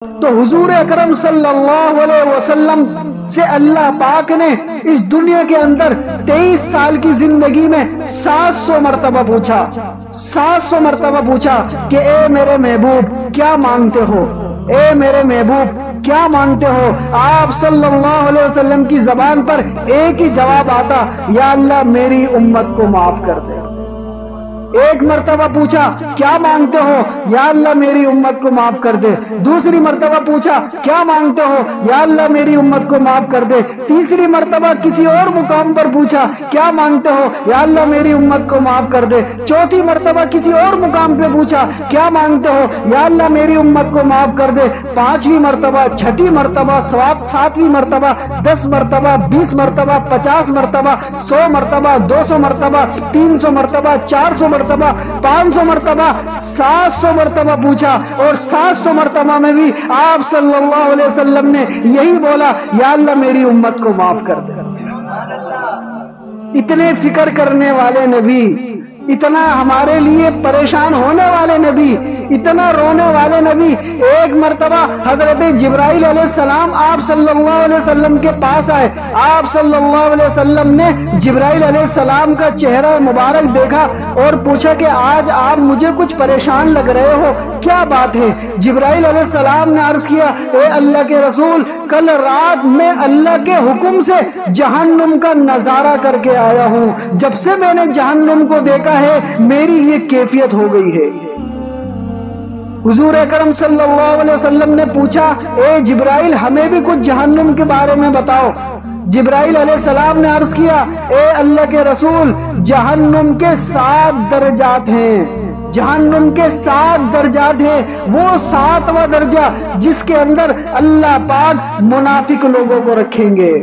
تو حضور اکرم صلی اللہ علیہ وسلم سے اللہ پاک نے اس دنیا کے اندر 23 سال کی زندگی میں 700 مرتبہ پوچھا 700 مرتبہ پوچھا کہ اے میرے محبوب کیا مانگتے ہو، اے میرے محبوب کیا مانگتے ہو۔ آپ صلی اللہ علیہ وسلم کی زبان پر ایک ہی جواب آتا، یا اللہ میری امت کو معاف کر دے۔ ایک مرتبہ پوچھا کیا مانگتے ہو، یا اللہ میری امت کو معاف کر دے۔ دوسری مرتبہ پوچھا کیا مانگتے ہو، یا اللہ میری امت کو معاف کر دے۔ تیسری مرتبہ کسی اور مقام پر پوچھا کیا مانگتے ہو، یا اللہ میری امت کو معاف کر دے۔ چوتھی مرتبہ کسی اور مقام پہ پوچھا کیا مانگتے ہو، یا اللہ میری امت کو معاف کر دے۔ پانچویں مرتبہ، چھٹی مرتبہ، ساتویں مرتبہ، 10 مرتبہ، 20 مرتبہ، 50 مرتبہ، 100 مرتبہ، 200 مرتبہ، 300 مرتبہ، 400 مرتبہ، 500 مرتبہ، 700 مرتبہ پوچھا، اور 700 مرتبہ میں بھی آپ صلی اللہ علیہ وسلم نے یہی بولا، یا اللہ میری امت کو معاف کر دے۔ اتنے فکر کرنے والے نبی، اتنا ہمارے لیے پریشان ہونے والے نبی، اتنا رونے والے نبی، ایک مرتبہ حضرت جبرائیل علیہ السلام آپ صلی اللہ علیہ وسلم کے پاس آئے۔ آپ صلی اللہ علیہ وسلم نے جبرائیل علیہ السلام کا چہرہ مبارک دیکھا اور پوچھا کہ آج آپ مجھے کچھ پریشان لگ رہے ہو، کیا بات ہے؟ جبرائیل علیہ السلام نے عرض کیا، اے اللہ کے رسول، کل رات میں اللہ کے حکم سے جہنم کا نظارہ کر کے آیا ہوں، جب سے میں نے جہنم کو دیکھا ہے میری یہ کیفیت ہو گئی ہے۔ حضور اکرم صلی اللہ علیہ وسلم نے پوچھا، اے جبرائیل ہمیں بھی کچھ جہنم کے بارے میں بتاؤ۔ جبرائیل علیہ السلام نے عرض کیا، اے اللہ کے رسول، جہنم کے 7 درجات ہیں، جہنم کے 7 درجات ہیں۔ وہ 7واں درجہ جس کے اندر اللہ پاک منافق لوگوں کو رکھیں گے،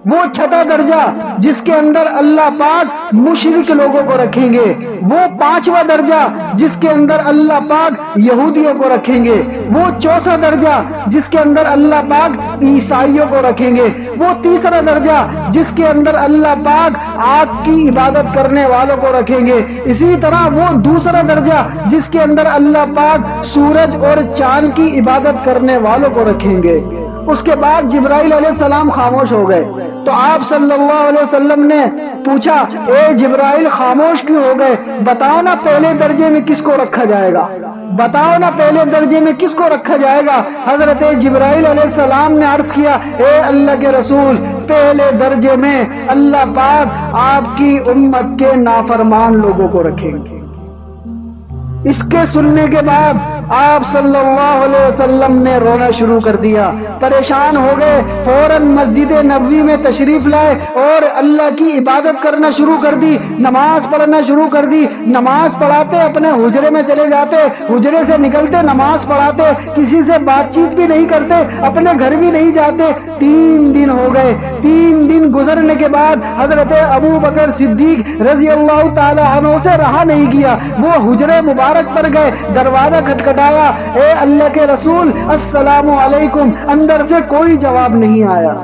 وہ 6واں درجہ جس کے اندر اللہ پاک مشرک لوگوں کو رکھیں گے، وہ 5واں درجہ جس کے اندر اللہ پاک یہودیوں کو رکھیں گے، وہ 4واں درجہ جس کے اندر اللہ پاک عیسائیوں کو رکھیں گے، وہ 3واں درجہ جس کے اندر اللہ پاک آگ کی عبادت کرنے والوں کو رکھیں گے، اسی طرح وہ 2واں درجہ جس کے اندر اللہ پاک سورج اور چاند کی عبادت کرنے والوں کو رکھیں گے۔ اس کے بعد جبرائیل علیہ السلام خاموش ہو گئے، تو آپ صلی اللہ علیہ وسلم نے پوچھا، اے جبرائیل خاموش کیوں ہو گئے؟ بتاؤ نا پہلے درجے میں کس کو رکھا جائے گا، بتاؤ نا پہلے درجے میں کس کو رکھا جائے گا؟ حضرت جبرائیل علیہ السلام نے عرض کیا، اے اللہ کے رسول، پہلے درجے میں اللہ پاک آپ کی امت کے نافرمان لوگوں کو رکھیں گے۔ اس کے سننے کے بعد آپ صلی اللہ علیہ وسلم نے رونا شروع کر دیا، پریشان ہو گئے، فوراً مسجد نبوی میں تشریف لائے اور اللہ کی عبادت کرنا شروع کر دی، نماز پڑھنا شروع کر دی۔ نماز پڑھاتے اپنے حجرے میں چلے جاتے، حجرے سے نکلتے نماز پڑھاتے، کسی سے بات چیت بھی نہیں کرتے، اپنے گھر بھی نہیں جاتے۔ 3 دن ہو گئے، 3 دن گزرنے کے بعد حضرت ابو بکر صدیق رضی اللہ تعالی عنہ سے رہا نہیں گیا، وہ حجرے مبارک پر گئے، دروازہ کھٹکھٹایا، اے اللہ کے رسول السلام علیکم، اندر سے کوئی جواب نہیں آیا۔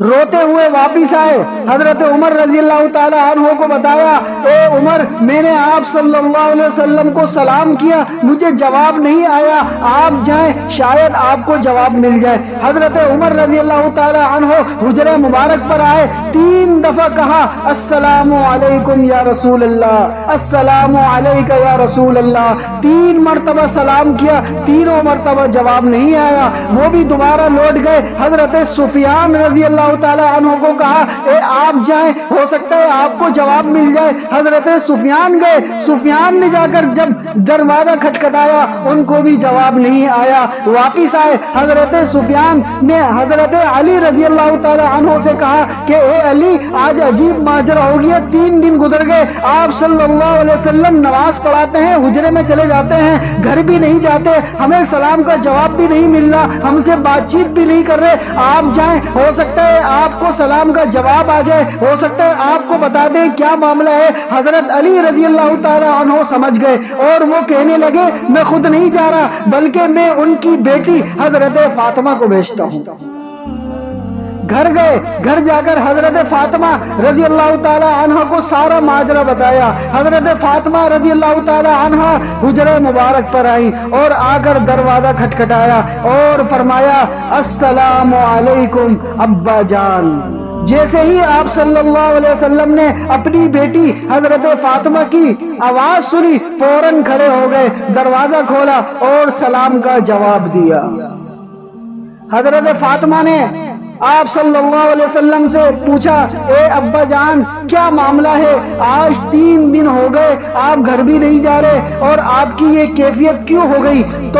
روتے ہوئے واپس آئے، حضرت عمر رضی اللہ تعالی عنہ کو بتایا، اے عمر، میں نے آپ صلی اللہ علیہ وسلم کو سلام کیا، مجھے جواب نہیں آیا، آپ جائیں شاید آپ کو جواب مل جائے۔ حضرت عمر رضی اللہ تعالی عنہ حجرہ مبارک پر آئے، 3 دفعہ کہا، السلام علیکم یا رسول اللہ، السلام علیکہ یا رسول اللہ، 3 مرتبہ سلام کیا، تینوں مرتبہ جواب نہیں آیا، وہ بھی دوبارہ لوٹ گئے۔ حضرت سفیان رضی اللہ تعالی عنہ کو کہا، اے آپ جائیں، ہو سکتا ہے آپ کو جواب مل جائے۔ حضرت سفیان گئے، سفیان نے جا کر جب دروازہ کھٹکھٹایا، ان کو بھی جواب نہیں آیا، واپس آئے۔ حضرت سفیان نے حضرت علی رضی اللہ تعالی عنہ سے کہا کہ اے علی، آج عجیب ماجرا ہو گیا، 3 دن گزر گئے، آپ صلی اللہ علیہ وسلم نماز پڑھاتے ہیں، حجرے میں چلے جاتے ہیں، گھر بھی نہیں جاتے، ہمیں سلام کا جواب بھی نہیں مل رہا، ہم سے بات چیت بھی نہیں کر رہے، آپ جائیں، ہو سکتا ہے آپ کو سلام کا جواب آ جائے، ہو سکتا ہے آپ کو بتا دیں کیا معاملہ ہے۔ حضرت علی رضی اللہ تعالی عنہ سمجھ گئے اور وہ کہنے لگے، میں خود نہیں جا رہا، بلکہ میں ان کی بیٹی حضرت فاطمہ کو بھیجتا ہوں۔ گھر گئے، گھر جا کر حضرت فاطمہ رضی اللہ تعالی عنہ کو سارا ماجرا بتایا۔ حضرت فاطمہ رضی اللہ تعالی عنہ حجرہ مبارک پر آئی اور آ کر دروازہ کھٹکھٹایا اور فرمایا السلام علیکم ابا جان۔ جیسے ہی آپ صلی اللہ علیہ وسلم نے اپنی بیٹی حضرت فاطمہ کی آواز سنی، فوراً کھڑے ہو گئے، دروازہ کھولا اور سلام کا جواب دیا۔ حضرت فاطمہ نے آپ صلی اللہ علیہ وسلم سے پوچھا، اے ابا جان کیا معاملہ ہے؟ آج 3 دن ہو گئے آپ گھر بھی نہیں جا رہے اور آپ کی یہ کیفیت کیوں ہو گئی؟ تو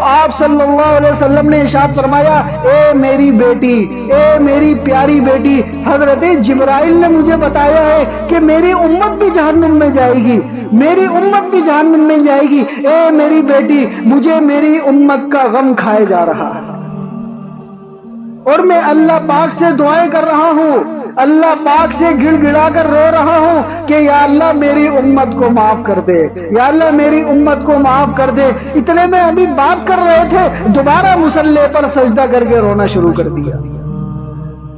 آپ صلی اللہ علیہ وسلم نے ارشاد فرمایا، اے میری بیٹی، اے میری پیاری بیٹی، حضرت جبرائیل نے مجھے بتایا ہے کہ میری امت بھی جہنم میں جائے گی، میری امت بھی جہنم میں جائے گی۔ اے میری بیٹی، مجھے میری امت کا غم کھائے جا رہا ہے اور میں اللہ پاک سے دعائیں کر رہا ہوں، اللہ پاک سے گڑ گڑا کر رو رہا ہوں کہ یا اللہ میری امت کو معاف کر دے، یا اللہ میری امت کو معاف کر دے۔ اتنے میں ابھی بات کر رہے تھے، دوبارہ مصلی پر سجدہ کر کے رونا شروع کر دیا۔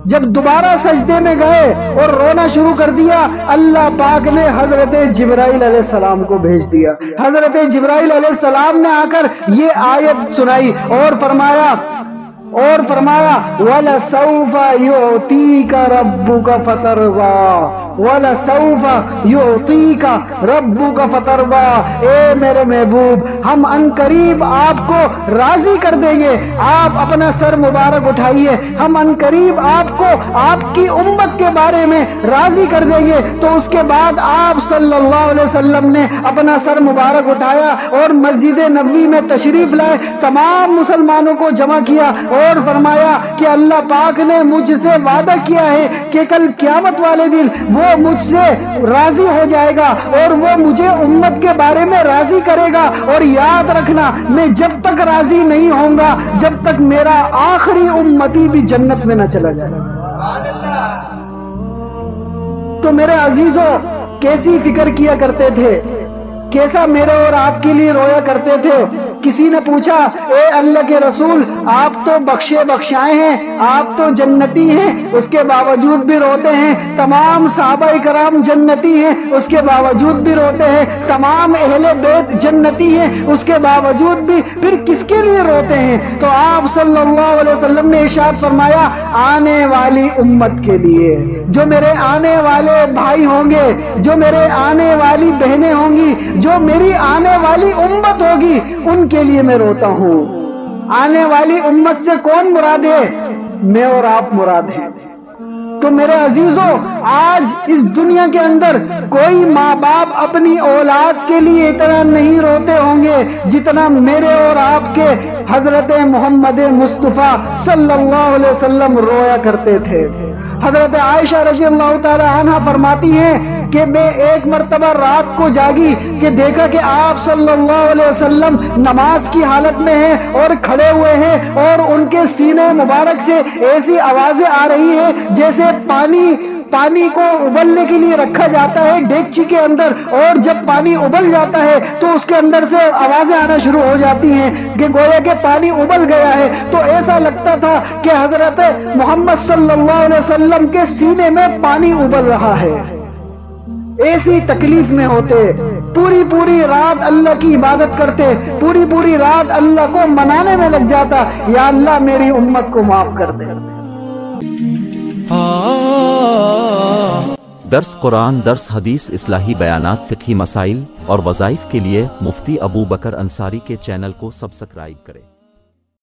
جب دوبارہ سجدے میں گئے اور رونا شروع کر دیا، اللہ پاک نے حضرت جبرائیل علیہ السلام کو بھیج دیا۔ حضرت جبرائیل علیہ السلام نے آ کر یہ آیت سنائی اور فرمایا وَلَسَوْفَ يُعْطِيكَ رَبُّكَ فَتَرْضَىٰ وَلَسَوْفَ يُعْطِيكَ رَبُّكَ فَتَرْضَىٰ۔ اے میرے محبوب، ہم عنقریب آپ کو راضی کر دیں گے، آپ اپنا سر مبارک اٹھائیے، ہم عنقریب آپ کو آپ کی امت کے بارے میں راضی کر دیں گے۔ تو اس کے بعد آپ صلی اللہ علیہ وسلم نے اپنا سر مبارک اٹھایا اور مسجد نبوی میں تشریف لائے، تمام مسلمانوں کو جمع کیا اور فرمایا کہ اللہ پاک نے مجھ سے وعدہ کیا ہے کہ کل قیامت والے دن وہ مجھ سے راضی ہو جائے گا اور وہ مجھے امت کے بارے میں راضی کرے گا۔ اور یاد رکھنا، میں جب تک راضی نہیں ہوں گا جب تک میرا آخری امتی بھی جنت میں نہ چلا جائے۔ تو میرے عزیزوں، کیسی فکر کیا کرتے تھے، کیسا میرے اور آپ کے لیے رویا کرتے تھے۔ کسی نے پوچھا، اے اللہ کے رسول، آپ تو بخشے بخشائے ہیں، آپ تو جنتی ہیں، اس کے باوجود بھی روتے ہیں۔ تمام صحابہ کرام جنتی ہیں، اس کے باوجود بھی روتے ہیں۔ تمام اہل بیت جنتی ہیں، اس کے باوجود بھی پھر کس کے لیے روتے ہیں؟ تو آپ صلی اللہ علیہ وسلم نے ارشاد فرمایا، آنے والی امت کے لیے، جو میرے آنے والے بھائی ہوں گے، جو میرے آنے والی بہنیں ہوں گی، جو میری آنے والی امت ہوگی، ان کے لیے میں روتا ہوں۔ آنے والی امت سے کون مراد ہے؟ میں اور آپ مراد ہیں۔ تو میرے عزیزوں، آج اس دنیا کے اندر کوئی ماں باپ اپنی اولاد کے لیے اتنا نہیں روتے ہوں گے جتنا میرے اور آپ کے حضرت محمد مصطفیٰ صلی اللہ علیہ وسلم رویا کرتے تھے۔ حضرت عائشہ رضی اللہ تعالی عنہ فرماتی ہیں کہ میں ایک مرتبہ رات کو جاگی کہ دیکھا کہ آپ صلی اللہ علیہ وسلم نماز کی حالت میں ہیں اور کھڑے ہوئے ہیں اور ان کے سینے مبارک سے ایسی آوازیں آ رہی ہیں جیسے پانی کو ابلنے کے لیے رکھا جاتا ہے ڈیگچی کے اندر، اور جب پانی ابل جاتا ہے تو اس کے اندر سے آوازیں آنا شروع ہو جاتی ہیں کہ گویا کہ پانی ابل گیا ہے۔ تو ایسا لگتا تھا کہ حضرت محمد صلی اللہ علیہ وسلم کے سینے میں پانی ابل رہا ہے۔ ایسی تکلیف میں ہوتے، پوری رات اللہ کی عبادت کرتے، پوری رات اللہ کو منانے میں لگ جاتا، یا اللہ میری امت کو معاف کر دے۔ درس قرآن، درس حدیث، اصلاحی بیانات، فقہی مسائل اور وظائف کے لیے مفتی ابو بکر انصاری کے چینل کو سبسکرائب کریں۔